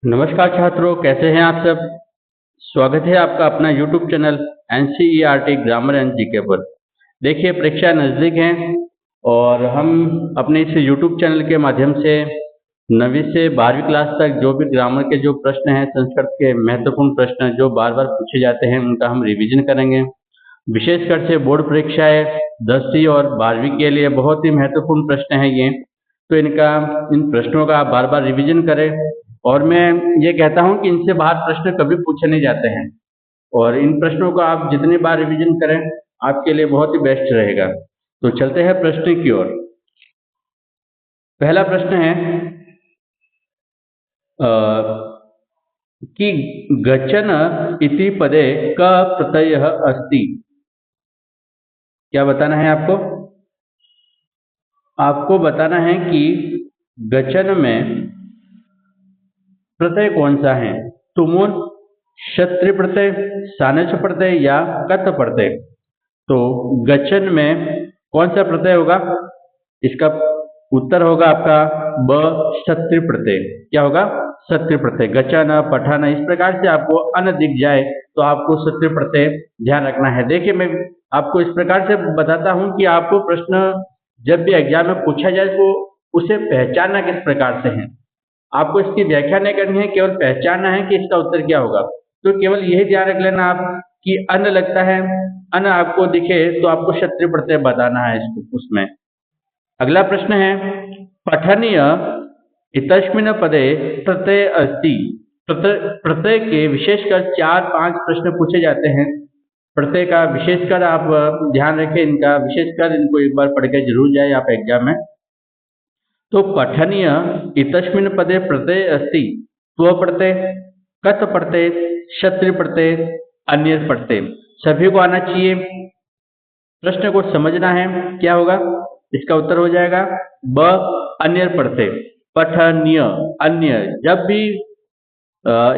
नमस्कार छात्रों, कैसे हैं आप सब। स्वागत है आपका अपना YouTube channel NCERT grammar and GK पर। देखिए, परीक्षा नज़दीक है और हम अपने इस YouTube चैनल के माध्यम से 9वीं से 12वीं क्लास तक जो भी ग्रामर के जो प्रश्न हैं, संस्कृत के महत्वपूर्ण प्रश्न जो बार बार पूछे जाते हैं, उनका हम रिवीजन करेंगे। विशेषकर से बोर्ड परीक्षाएं 10वीं और 12वीं के लिए बहुत ही महत्वपूर्ण प्रश्न है ये। तो इन प्रश्नों का आप बार बार रिवीजन करें। और मैं ये कहता हूं कि इनसे बाहर प्रश्न कभी पूछे नहीं जाते हैं, और इन प्रश्नों को आप जितनी बार रिवीजन करें आपके लिए बहुत ही बेस्ट रहेगा। तो चलते हैं प्रश्न की ओर। पहला प्रश्न है कि गचन इति पदे क प्रत्ययः अस्ति। क्या बताना है आपको? आपको बताना है कि गचन में प्रत्यय कौन सा है। तुमुल, क्षत्रिय प्रत्यय, सानच प्रत्यय या कत प्रत्यय। तो गचन में कौन सा प्रत्यय होगा? इसका उत्तर होगा आपका ब, क्षत्रिय प्रत्यय। क्या होगा? क्षत्रिय प्रत्यय। गचन, पठन, इस प्रकार से आपको अन दिख जाए तो आपको क्षत्रिय प्रत्यय ध्यान रखना है। देखिए, मैं आपको इस प्रकार से बताता हूं कि आपको प्रश्न जब भी एग्जाम में पूछा जाए तो उसे पहचानना किस प्रकार से है। आपको इसकी व्याख्या नहीं करनी है, केवल पहचानना है कि इसका उत्तर क्या होगा। तो केवल यही ध्यान रख लेना आप कि अन्न लगता है, अन्न आपको दिखे तो आपको क्षत्रिय प्रत्यय बताना है इसको उसमें। अगला प्रश्न है पठनीय इतस्मिन् पदे प्रत्यय अस्ति। प्रत्यय के विशेषकर 4-5 प्रश्न पूछे जाते हैं। प्रत्यय का विशेषकर आप ध्यान रखें, इनका विशेषकर इनको एक बार पढ़ के जरूर जाए आप एग्जाम में। तो पठनीय इतस्मिन् पदे प्रत्यय अस्ति। स्व प्रत्यय, कत प्रत्यय, क्षत्रिय प्रत्यय, अन्य प्रत्यय, सभी को आना चाहिए। प्रश्न को समझना है, क्या होगा? इसका उत्तर हो जाएगा ब, अन्य प्रत्यय। पठनीय, अन्य, जब भी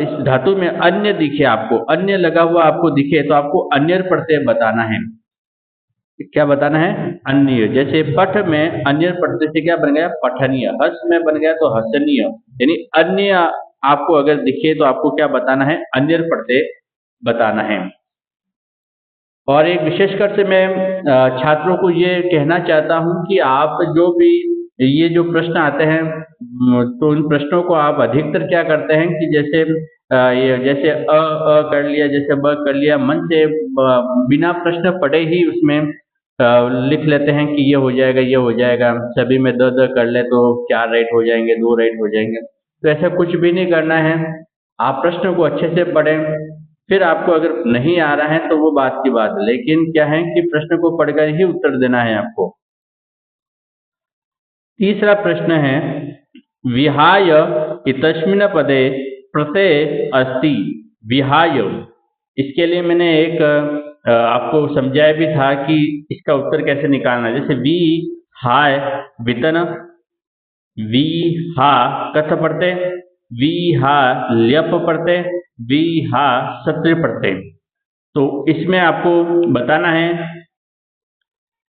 इस धातु में अन्य दिखे, आपको अन्य लगा हुआ आपको दिखे तो आपको अन्य प्रत्यय बताना है। क्या बताना है? अन्य। जैसे पठ में अन्य प्रत्यय से क्या बन गया? पठनीय। हस में बन गया तो हसनीय। यानी अन्य आपको अगर दिखे तो आपको क्या बताना है? अन्य प्रत्यय बताना है। और एक विशेषकर से मैं छात्रों को ये कहना चाहता हूं कि आप जो भी ये जो प्रश्न आते हैं तो उन प्रश्नों को आप अधिकतर क्या करते हैं कि जैसे ये जैसे कर लिया, जैसे ब कर लिया, मन से बिना प्रश्न पढ़े ही उसमें लिख लेते हैं कि ये हो जाएगा, ये हो जाएगा। सभी में द कर ले तो 4 राइट हो जाएंगे, 2 राइट हो जाएंगे। तो ऐसा कुछ भी नहीं करना है। आप प्रश्न को अच्छे से पढ़ें, फिर आपको अगर नहीं आ रहा है तो वो बात की बात है, लेकिन क्या है कि प्रश्न को पढ़कर ही उत्तर देना है आपको। तीसरा प्रश्न है विहाय इतस्मिन् पदे प्रत्यय अस्ति। विहाय, इसके लिए मैंने एक आपको समझाया भी था कि इसका उत्तर कैसे निकालना है। जैसे वी हाय वितन, वी हा कथ प्रत्यय, वी हा ल्यप प्रत्यय, वी हा क्षत्रिय प्रत्यय। तो इसमें आपको बताना है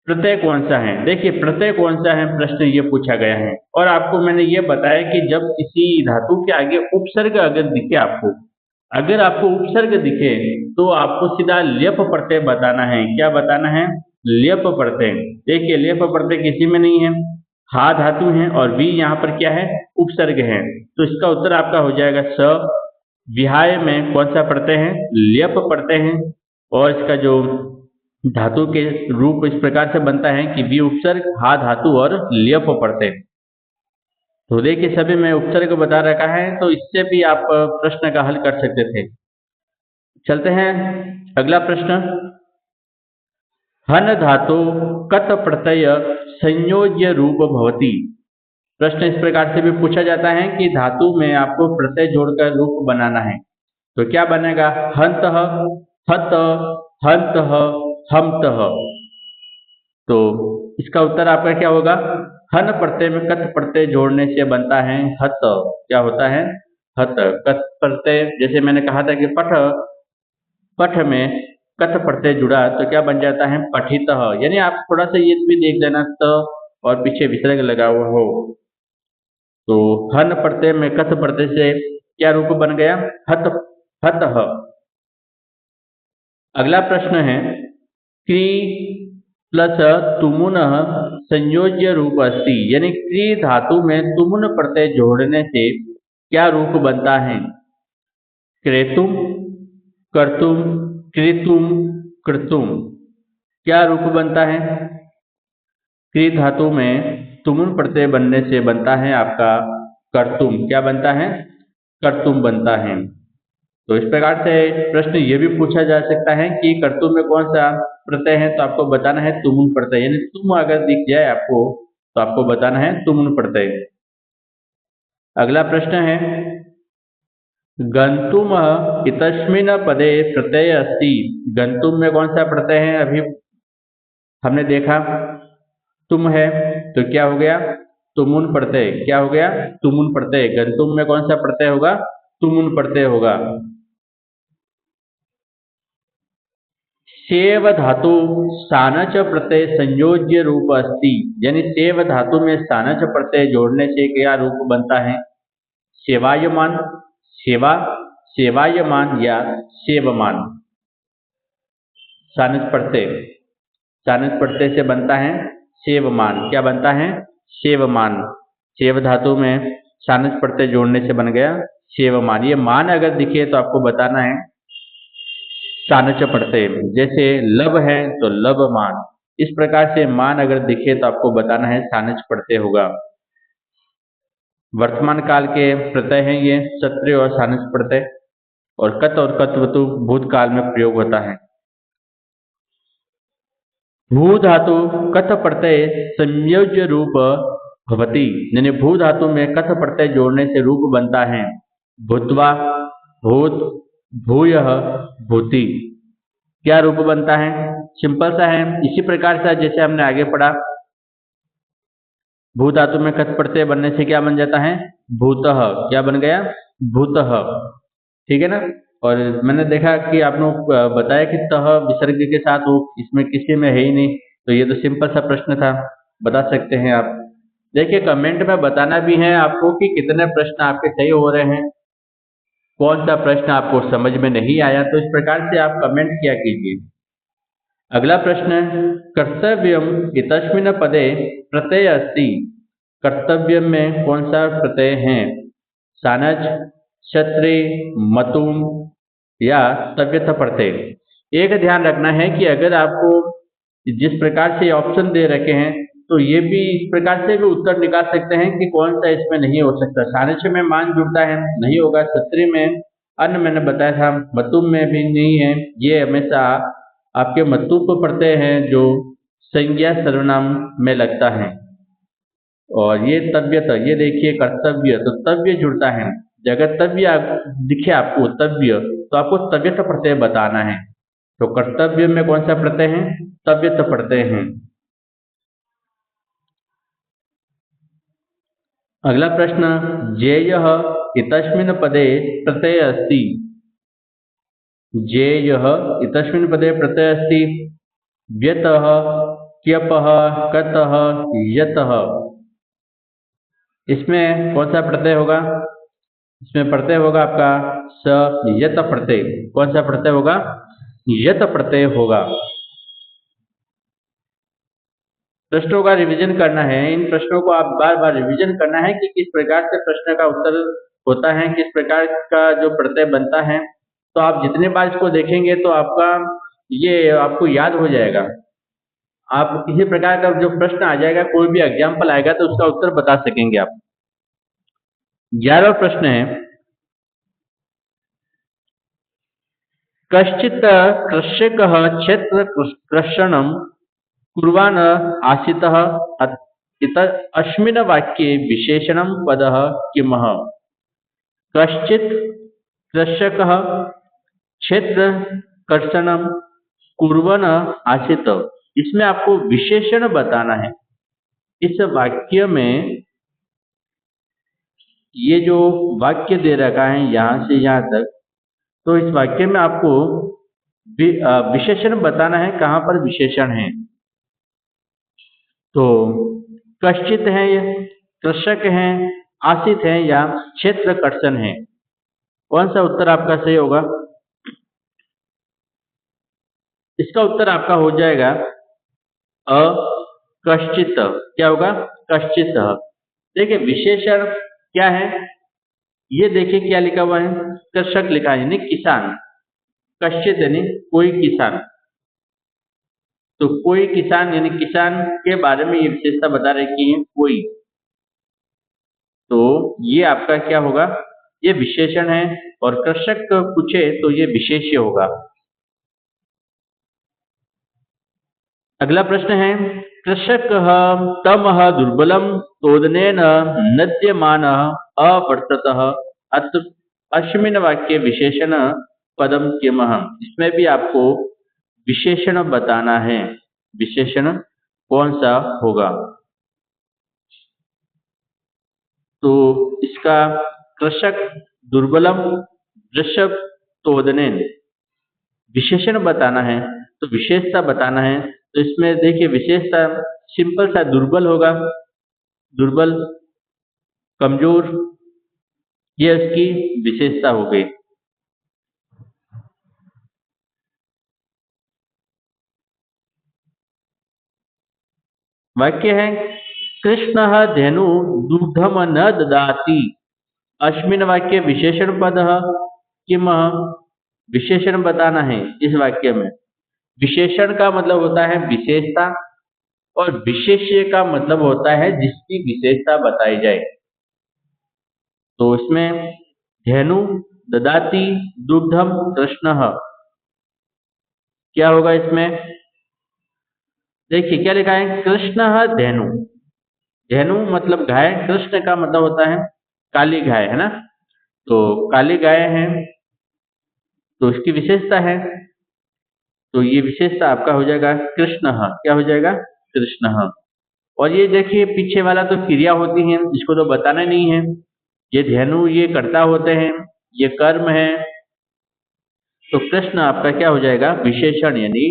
प्रत्यय कौन सा है। देखिए, प्रत्यय कौन सा है प्रश्न ये पूछा गया है, और आपको मैंने ये बताया कि जब किसी धातु के आगे उपसर्ग अगर दिखे आपको, अगर आपको उपसर्ग दिखे तो आपको सीधा ल्यप प्रत्यय बताना है। क्या बताना है? ल्यप प्रत्यय। देखिए, ल्यप प्रत्यय किसी में नहीं है, हा धातु है और वी यहाँ पर क्या है? उपसर्ग है। तो इसका उत्तर आपका हो जाएगा स। विहाय में कौन सा प्रत्यय है? ल्यप प्रत्यय है। और इसका जो धातु के रूप इस प्रकार से बनता है कि वी उपसर्ग, हा धातु और ल्यप प्रत्यय। तो देखिए, सभी में उपसर्ग बता रखा है, तो इससे भी आप प्रश्न का हल कर सकते थे। चलते हैं अगला प्रश्न। हन धातु कत प्रत्यय संयोज्य रूप भवति। प्रश्न इस प्रकार से भी पूछा जाता है कि धातु में आपको प्रत्यय जोड़कर रूप बनाना है। तो क्या बनेगा? हंत, हत, हंत, हमत। तो इसका उत्तर आपका क्या होगा? हन प्रत्यय में कत प्रत्यय जोड़ने से बनता है हत। क्या होता है? हत। कत प्रत्यय, जैसे मैंने कहा था कि पठ, पठ में कत प्रत्यय जुड़ा तो क्या बन जाता है? पठित। यानी आप थोड़ा सा ये भी देख लेना, त और पीछे विसर्ग लगा हुआ हो। तो हन प्रत्यय में कथ प्रत्यय से क्या रूप बन गया? हत, हतः। अगला प्रश्न है क्री प्लस तुमुन संयोज्य रूप अस्ति, यानी क्री धातु में तुमुन प्रत्यय जोड़ने से क्या रूप बनता है? क्रेतुम, कर्तुम, कृतुम, कृतुम। क्या रूप बनता है? क्री धातु में तुमुन प्रत्यय बनने से बनता है आपका कर्तुम। क्या बनता है? कर्तुम बनता है। तो इस प्रकार से प्रश्न ये भी पूछा जा सकता है कि कर्तुम में कौन सा प्रत्यय है, तो आपको बताना है तुमुन प्रत्यय, यानी तुम अगर दिख जाए आपको तो आपको बताना है तुमुन प्रत्यय। अगला प्रश्न है गंतुम इतस्मिन् पदे प्रत्यय अस्ति। गंतुम में कौन सा प्रत्यय है? अभी हमने देखा तुम है, तो क्या हो गया? तुमुन प्रत्यय। क्या हो गया? तुमुन प्रत्यय। गंतुम में कौन सा प्रत्यय होगा? तुमुन प्रत्यय होगा। सेव धातु सानच प्रत्यय संयोज्य रूप अस्ति, यानी सेव धातु में सानच प्रत्यय जोड़ने से क्या रूप बनता है? सेवायमान, सेवा, सेवायमान या सेवमान। सानच प्रत्यय, सानच प्रत्यय से बनता है सेवमान। क्या बनता है? सेवमान। सेव धातु में सानच प्रत्यय जोड़ने से बन गया सेवमान। ये मान अगर दिखे तो आपको बताना है सानच प्रत्यय। जैसे लब है तो लबमान, इस प्रकार से मान अगर दिखे तो आपको बताना है सानच प्रत्यय होगा। वर्तमान काल के प्रत्यय हैं ये क्षत्रिय और सानच प्रत्यय, और कत और कत्वतु भूतकाल में प्रयोग होता है। भू धातु कथ प्रत्यय संयोज्य रूप भवति, यानी भू धातु में कथ प्रत्यय जोड़ने से रूप बनता है भूत्वा, भूत, भूयः, भूति। क्या रूप बनता है? सिंपल सा है। इसी प्रकार से जैसे हमने आगे पढ़ा, भू धातु में कथ प्रत्यय बनने से क्या बन जाता है? भूतः। क्या बन गया? भूतः। ठीक है ना। और मैंने देखा कि आप लोग बताया कि तह विसर्ग के साथ हो, इसमें किसी में है ही नहीं, तो ये तो सिंपल सा प्रश्न था, बता सकते हैं आप। देखिए कमेंट में बताना भी है आपको कि कितने प्रश्न आपके सही हो रहे हैं, कौन सा प्रश्न आपको समझ में नहीं आया, तो इस प्रकार से आप कमेंट किया कीजिए। अगला प्रश्न कर्तव्यम इतस्मिन् पदे प्रत्यय अस्ति। कर्तव्य में कौन सा प्रत्यय है? सानच, क्षत्रि, मतुम या तव्यथ प्रत्यय। एक ध्यान रखना है कि अगर आपको जिस प्रकार से ऑप्शन दे रखे हैं तो ये भी इस प्रकार से भी उत्तर निकाल सकते हैं कि कौन सा इसमें नहीं हो सकता। सानच में मान जुड़ता है, नहीं होगा। क्षत्रि में अन्य मैंने बताया था, मतुम में भी नहीं है। ये हमेशा आपके मतुप प्रत्यय हैं जो संज्ञा सर्वनाम में लगता है। और ये तव्यत, ये देखिए कर्तव्य, तो तव्य जुड़ता है। अगर तव्य दिखे आपको तव्य, तो आपको तव्यत प्रत्यय बताना है। तो कर्तव्य में कौन सा प्रत्यय है? तव्यत प्रत्यय है। अगला प्रश्न जेयः इतस्मिन् पदे प्रत्यय अस्ति। जेयः इतस्मिन् पदे प्रत्यय अस्ति। व्यतः, क्यपः, कतः, यतः। इसमें कौन सा प्रत्यय होगा? इसमें प्रत्यय होगा आपका स यत प्रत्यय। कौन सा प्रत्यय होगा? यत प्रत्यय होगा। प्रश्नों का रिवीजन करना है, इन प्रश्नों को आप बार बार रिवीजन करना है कि किस प्रकार से प्रश्न का उत्तर होता है, किस प्रकार का जो प्रत्यय बनता है। तो आप जितने बार इसको देखेंगे तो आपका ये आपको याद हो जाएगा। आप किसी प्रकार का जो प्रश्न आ जाएगा, कोई भी एग्जाम्पल आएगा तो उसका उत्तर बता सकेंगे आप। 11वां प्रश्न है कश्चित् कृषकः क्षेत्र कृषणं कुर्वान् आसीतः अस्मिन् वाक्ये विशेषणं पदः किमः? कश्चित् कृषकः क्षेत्र कर्षणं कुर्वन् आसीत्, इसमें आपको विशेषण बताना है। इस वाक्य में ये जो वाक्य दे रखा है यहाँ से यहाँ तक, तो इस वाक्य में आपको विशेषण बताना है। कहाँ पर विशेषण है? तो कश्चित है, कृषक है, आसित है या क्षेत्र कर्षण है। कौन सा उत्तर आपका सही होगा? इसका उत्तर आपका हो जाएगा अ कश्चित। क्या होगा? कश्चित। देखिए विशेषण क्या है, ये देखिए क्या लिखा हुआ है, कृषक लिखा है यानी किसान, कश्चित यानी कोई किसान। तो कोई किसान यानी किसान के बारे में ये विशेषता बता रखी है कोई, तो ये आपका क्या होगा, ये विशेषण है। और कृषक पूछे तो ये विशेष्य होगा। अगला प्रश्न है, कृषक तम दुर्बलम तोदनेन नद्यमान अवर्तत अत्र अस्मिन् वाक्ये विशेषण पदम किमः। इसमें भी आपको विशेषण बताना है, विशेषण कौन सा होगा। तो इसका कृषक दुर्बलम वृषभ तोदनेन विशेषण बताना है, तो विशेषता बताना है। तो इसमें देखिए विशेषता सिंपल सा दुर्बल होगा, दुर्बल कमजोर, ये इसकी विशेषता हो गई। वाक्य है, कृष्ण धेनु दुग्धम न ददाति। अस्मिन् वाक्य विशेषण पद किम। विशेषण बताना है इस वाक्य में। विशेषण का मतलब होता है विशेषता, और विशेष्य का मतलब होता है जिसकी विशेषता बताई जाए। तो इसमें धेनु ददाति दुग्धम कृष्ण, क्या होगा इसमें? देखिए क्या लिखा है, कृष्ण धेनु। धेनु मतलब गाय, कृष्ण का मतलब होता है काली गाय, है ना। तो काली गाय है तो इसकी विशेषता है, तो ये विशेषता आपका हो जाएगा कृष्ण। क्या हो जाएगा? कृष्ण। और ये देखिए पीछे वाला तो क्रिया होती है, इसको तो बताना नहीं है। ये धेनु ये कर्ता होते हैं, ये कर्म है। तो कृष्ण आपका क्या हो जाएगा? विशेषण यानी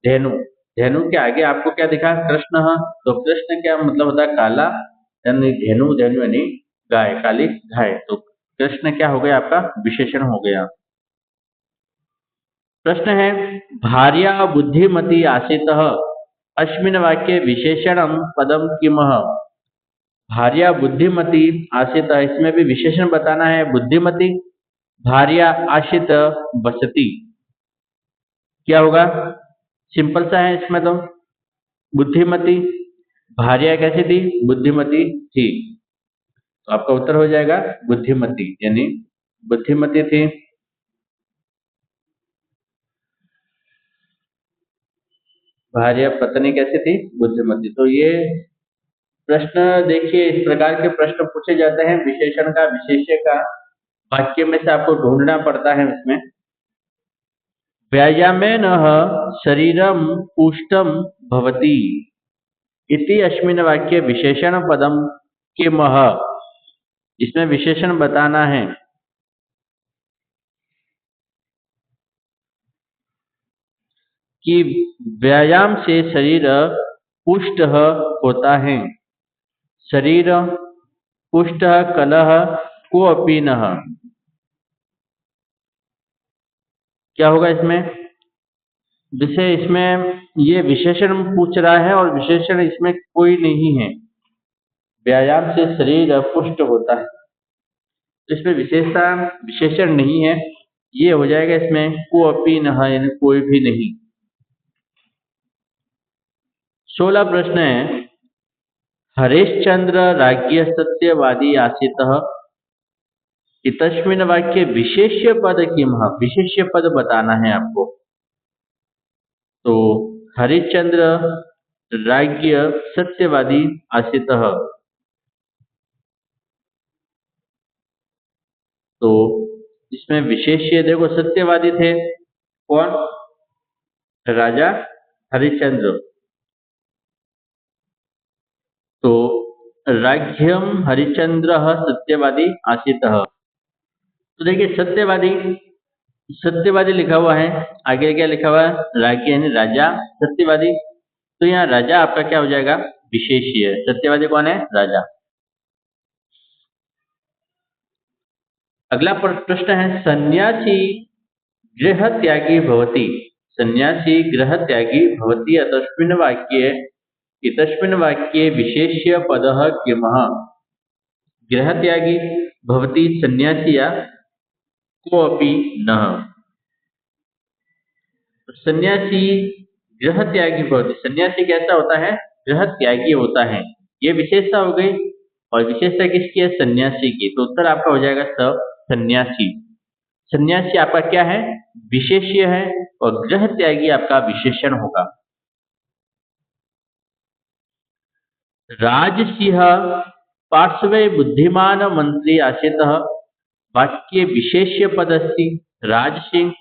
धेनु। धेनु के आगे आपको क्या दिखा? कृष्ण। तो कृष्ण क्या मतलब होता है? काला, यानी धेनु, धेनु यानी गाय, काली गाय। तो कृष्ण क्या हो गया? आपका विशेषण हो गया। प्रश्न है, भार्या बुद्धिमती आसीतः अस्मिन् वाक्ये विशेषणम पदम किमः। भार्या बुद्धिमती आसित, इसमें भी विशेषण बताना है बुद्धिमती। भार्या आशित बसती, क्या होगा? सिंपल सा है इसमें तो, बुद्धिमती। भार्या कैसी थी? बुद्धिमती थी। तो आपका उत्तर हो जाएगा बुद्धिमती, यानी बुद्धिमती थी। भार्या पत्नी कैसी थी? बुद्धिमती। तो ये प्रश्न देखिए इस प्रकार के प्रश्न पूछे जाते हैं, विशेषण का विशेष्य का वाक्य में से आपको ढूंढना पड़ता है इसमें। व्यायामेन शरीरम पुष्टम भवति इति अस्मिन् वाक्ये विशेषण पदम किमः। इसमें विशेषण बताना है कि व्यायाम से शरीर पुष्ट होता है। शरीर पुष्ट कलह को अपि न, क्या होगा इसमें? जैसे इसमें ये विशेषण पूछ रहा है और विशेषण इसमें कोई नहीं है। व्यायाम से शरीर पुष्ट होता है, तो इसमें विशेषता विशेषण नहीं है, ये हो जाएगा इसमें को अपि न, यानी कोई भी नहीं। 16 प्रश्न है, हरिश्चंद्र राज्य सत्यवादी आसीतः इतस्मिन् वाक्ये विशेष्य पद किमः। विशेष्य पद बताना है आपको। तो हरिश्चंद्र राज्य सत्यवादी आसीतः, तो इसमें विशेष्य देखो सत्यवादी थे कौन? राजा हरिश्चंद्र। तो राज्यम हरिश्चंद्र सत्यवादी आसीतः। तो देखिए सत्यवादी, सत्यवादी लिखा हुआ है, आगे क्या लिखा हुआ है? राज्य यानी राजा, सत्यवादी। तो यहाँ राजा आपका क्या हो जाएगा? विशेष्य। है, सत्यवादी कौन है? राजा। अगला प्रश्न है सन्यासी गृह त्यागी भवति। सन्यासी गृह त्यागी भवति इतस्मिन् वाक्ये विशेष्य पदः किमः। गृह त्यागी भवति सन्यासी या कोऽपि न। सन्यासी गृह त्यागी भवति, सन्यासी कैसा होता है, गृह त्यागी होता है। ये विशेषता हो गई और विशेषता किसकी है, सन्यासी की। तो उत्तर आपका हो जाएगा सन्यासी। सन्यासी आपका क्या है, विशेष्य है और गृह त्यागी आपका विशेषण होगा। राजसिंह पार्श्वे बुद्धिमान मंत्री आसीतः वाक्ये विशेष्य पद अस्ति। राजसिंह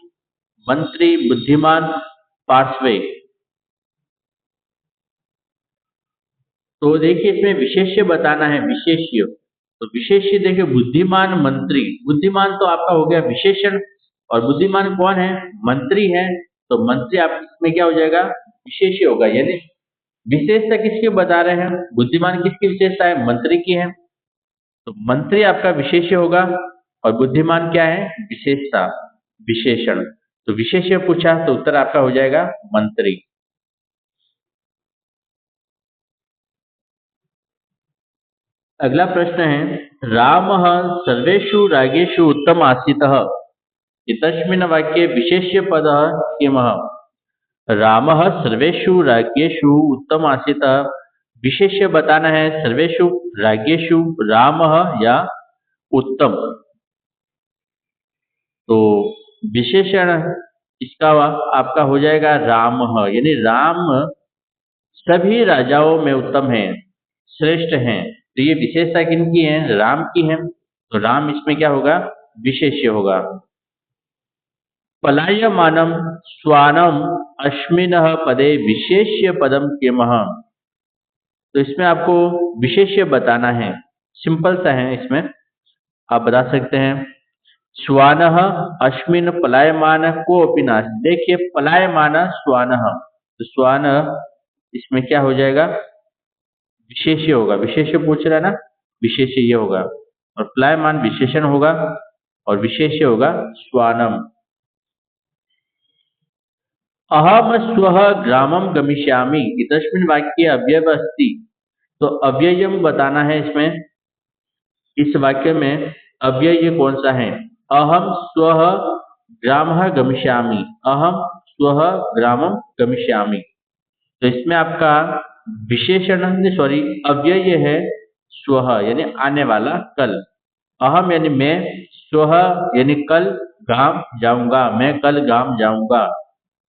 मंत्री बुद्धिमान पार्श्वे, तो देखिए इसमें विशेष्य बताना है, विशेष्य। तो विशेष्य देखिए बुद्धिमान मंत्री, बुद्धिमान तो आपका हो गया विशेषण और बुद्धिमान कौन है, मंत्री है। तो मंत्री आप इसमें क्या हो जाएगा, विशेष्य होगा। यानी विशेषता किसकी बता रहे हैं, बुद्धिमान किसकी विशेषता है, मंत्री की है। तो मंत्री आपका विशेष्य होगा और बुद्धिमान क्या है, विशेषता, विशेषण। तो विशेष्य पूछा तो उत्तर आपका हो जाएगा मंत्री। अगला प्रश्न है रामः सर्वेषु रागेषु उत्तम आसीतः इतस्मिन् वाक्ये विशेष्य पदः किमः। रामः सर्वेषु राज्ञेषु उत्तम आसीतः, विशेष्य बताना है सर्वेषु राज्ञेषु रामः या उत्तम। तो विशेषण इसका आपका हो जाएगा रामः, यानी राम सभी राजाओं में उत्तम है, श्रेष्ठ हैं। तो ये विशेषता किनकी है, राम की है। तो राम इसमें क्या होगा, विशेष्य होगा। पलायमानं श्वानम अस्मिनः पदे विशेष्य पदम किमः। तो इसमें आपको विशेष्य बताना है, सिंपल सा है, इसमें आप बता सकते हैं श्वानः अस्मिन् पलायमान कोऽपि नास्ति। देखिए पलायमान श्वानः, तो श्वान इसमें क्या हो जाएगा, विशेष्य होगा। विशेष्य पूछ रहा है ना, विशेष्य ये होगा और पलायमान विशेषण होगा और विशेष्य होगा श्वानम। अहम स्वः ग्रामम गमिष्यामि इतस्मिन् वाक्ये अव्यय अस्ति। तो अव्ययम बताना है इसमें, इस वाक्य में अव्यय कौन सा है, अहम स्वः ग्रामः गमिष्यामि, अहम स्वः ग्रामम गमिष्यामि। तो इसमें आपका विशेषण सॉरी अव्यय है स्वः, यानी आने वाला, कल। अहम यानी मैं, स्वः यानी कल, गांव जाऊंगा, मैं कल गांव जाऊंगा।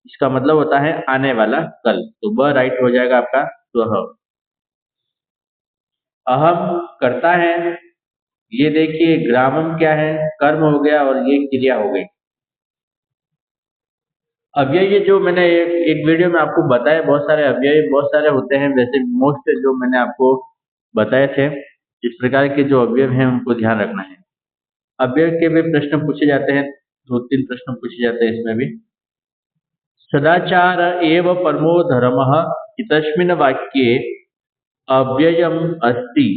इसका मतलब होता है आने वाला कल। तो ब राइट हो जाएगा आपका स्वः। अहम करता है, ये देखिए ग्रामम क्या है, कर्म हो गया और ये क्रिया हो गई। अव्यय जो मैंने एक वीडियो में आपको बताया, बहुत सारे अव्यय बहुत सारे होते हैं, वैसे मोस्ट जो मैंने आपको बताए थे, इस प्रकार के जो अव्यय हैं उनको ध्यान रखना है। अव्यय के भी प्रश्न पूछे जाते हैं, 2-3 प्रश्न पूछे जाते हैं इसमें भी। सदाचार एव परमो धर्मः इतस्मिन् वाक्ये अव्ययम अस्ति।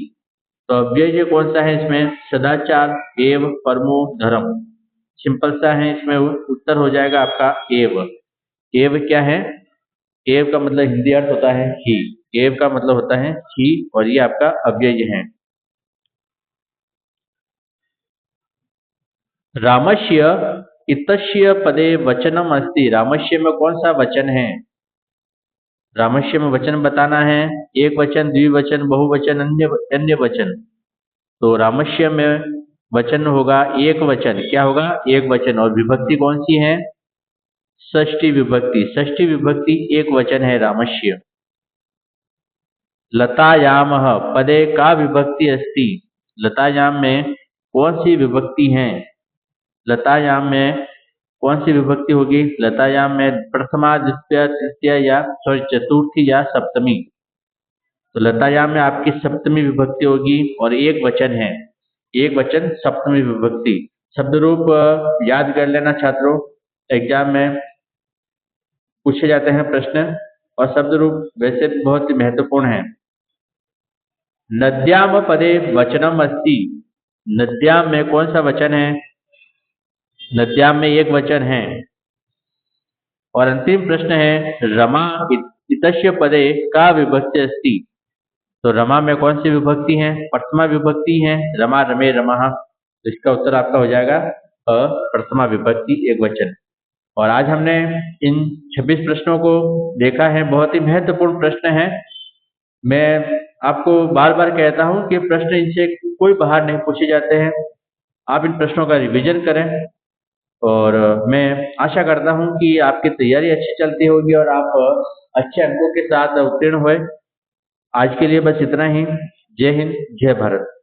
तो अव्यय कौन सा है इसमें, सदाचार एव परमो धर्म। सिंपल सा है, इसमें उत्तर हो जाएगा आपका एव। एव क्या है, एव का मतलब हिंदी अर्थ होता है ही, एव का मतलब होता है ही और ये आपका अव्यय है। रामस्य इतस्य पदे वचनम अस्ति। रामस्य में कौन सा वचन है, रामस्य में वचन बताना है, एक वचन, द्विवचन, बहुवचन, अन्य वचन। तो रामस्य में वचन होगा एक वचन, क्या होगा, एक वचन। और विभक्ति कौन सी है, षष्ठी विभक्ति। षष्ठी विभक्ति एक वचन है रामस्य। लतायामः पदे का विभक्ति अस्ति। लतायाम में कौन सी विभक्ति है, लतायाम में कौन सी विभक्ति होगी, लतायाम में प्रथमा, द्वितीय, तृतीय या सॉरी चतुर्थी या सप्तमी। तो लतायाम में आपकी सप्तमी विभक्ति होगी और एक वचन है, एक वचन सप्तमी विभक्ति। शब्द रूप याद कर लेना छात्रों, एग्जाम में पूछे जाते हैं प्रश्न, और शब्द रूप वैसे बहुत ही महत्वपूर्ण है। नद्याम पदे वचनम अस्ति। नद्याम में कौन सा वचन है, नद्यां में एक वचन है। और अंतिम प्रश्न है रमा इतस्य पदे का विभक्ति अस्ति। तो रमा में कौन सी विभक्ति है? प्रथमा विभक्ति है। रमा रमे रमः, तो इसका उत्तर आपका हो जाएगा प्रथमा विभक्ति एक वचन। और आज हमने इन 26 प्रश्नों को देखा है। बहुत ही महत्वपूर्ण प्रश्न है। मैं आपको बार बार कहता हूं कि प्रश्न इनसे कोई बाहर नहीं पूछे जाते हैं। आप इन प्रश्नों का रिवीजन करें और मैं आशा करता हूं कि आपकी तैयारी अच्छी चलती होगी और आप अच्छे अंकों के साथ उत्तीर्ण हुए। आज के लिए बस इतना ही। जय हिंद, जय भारत।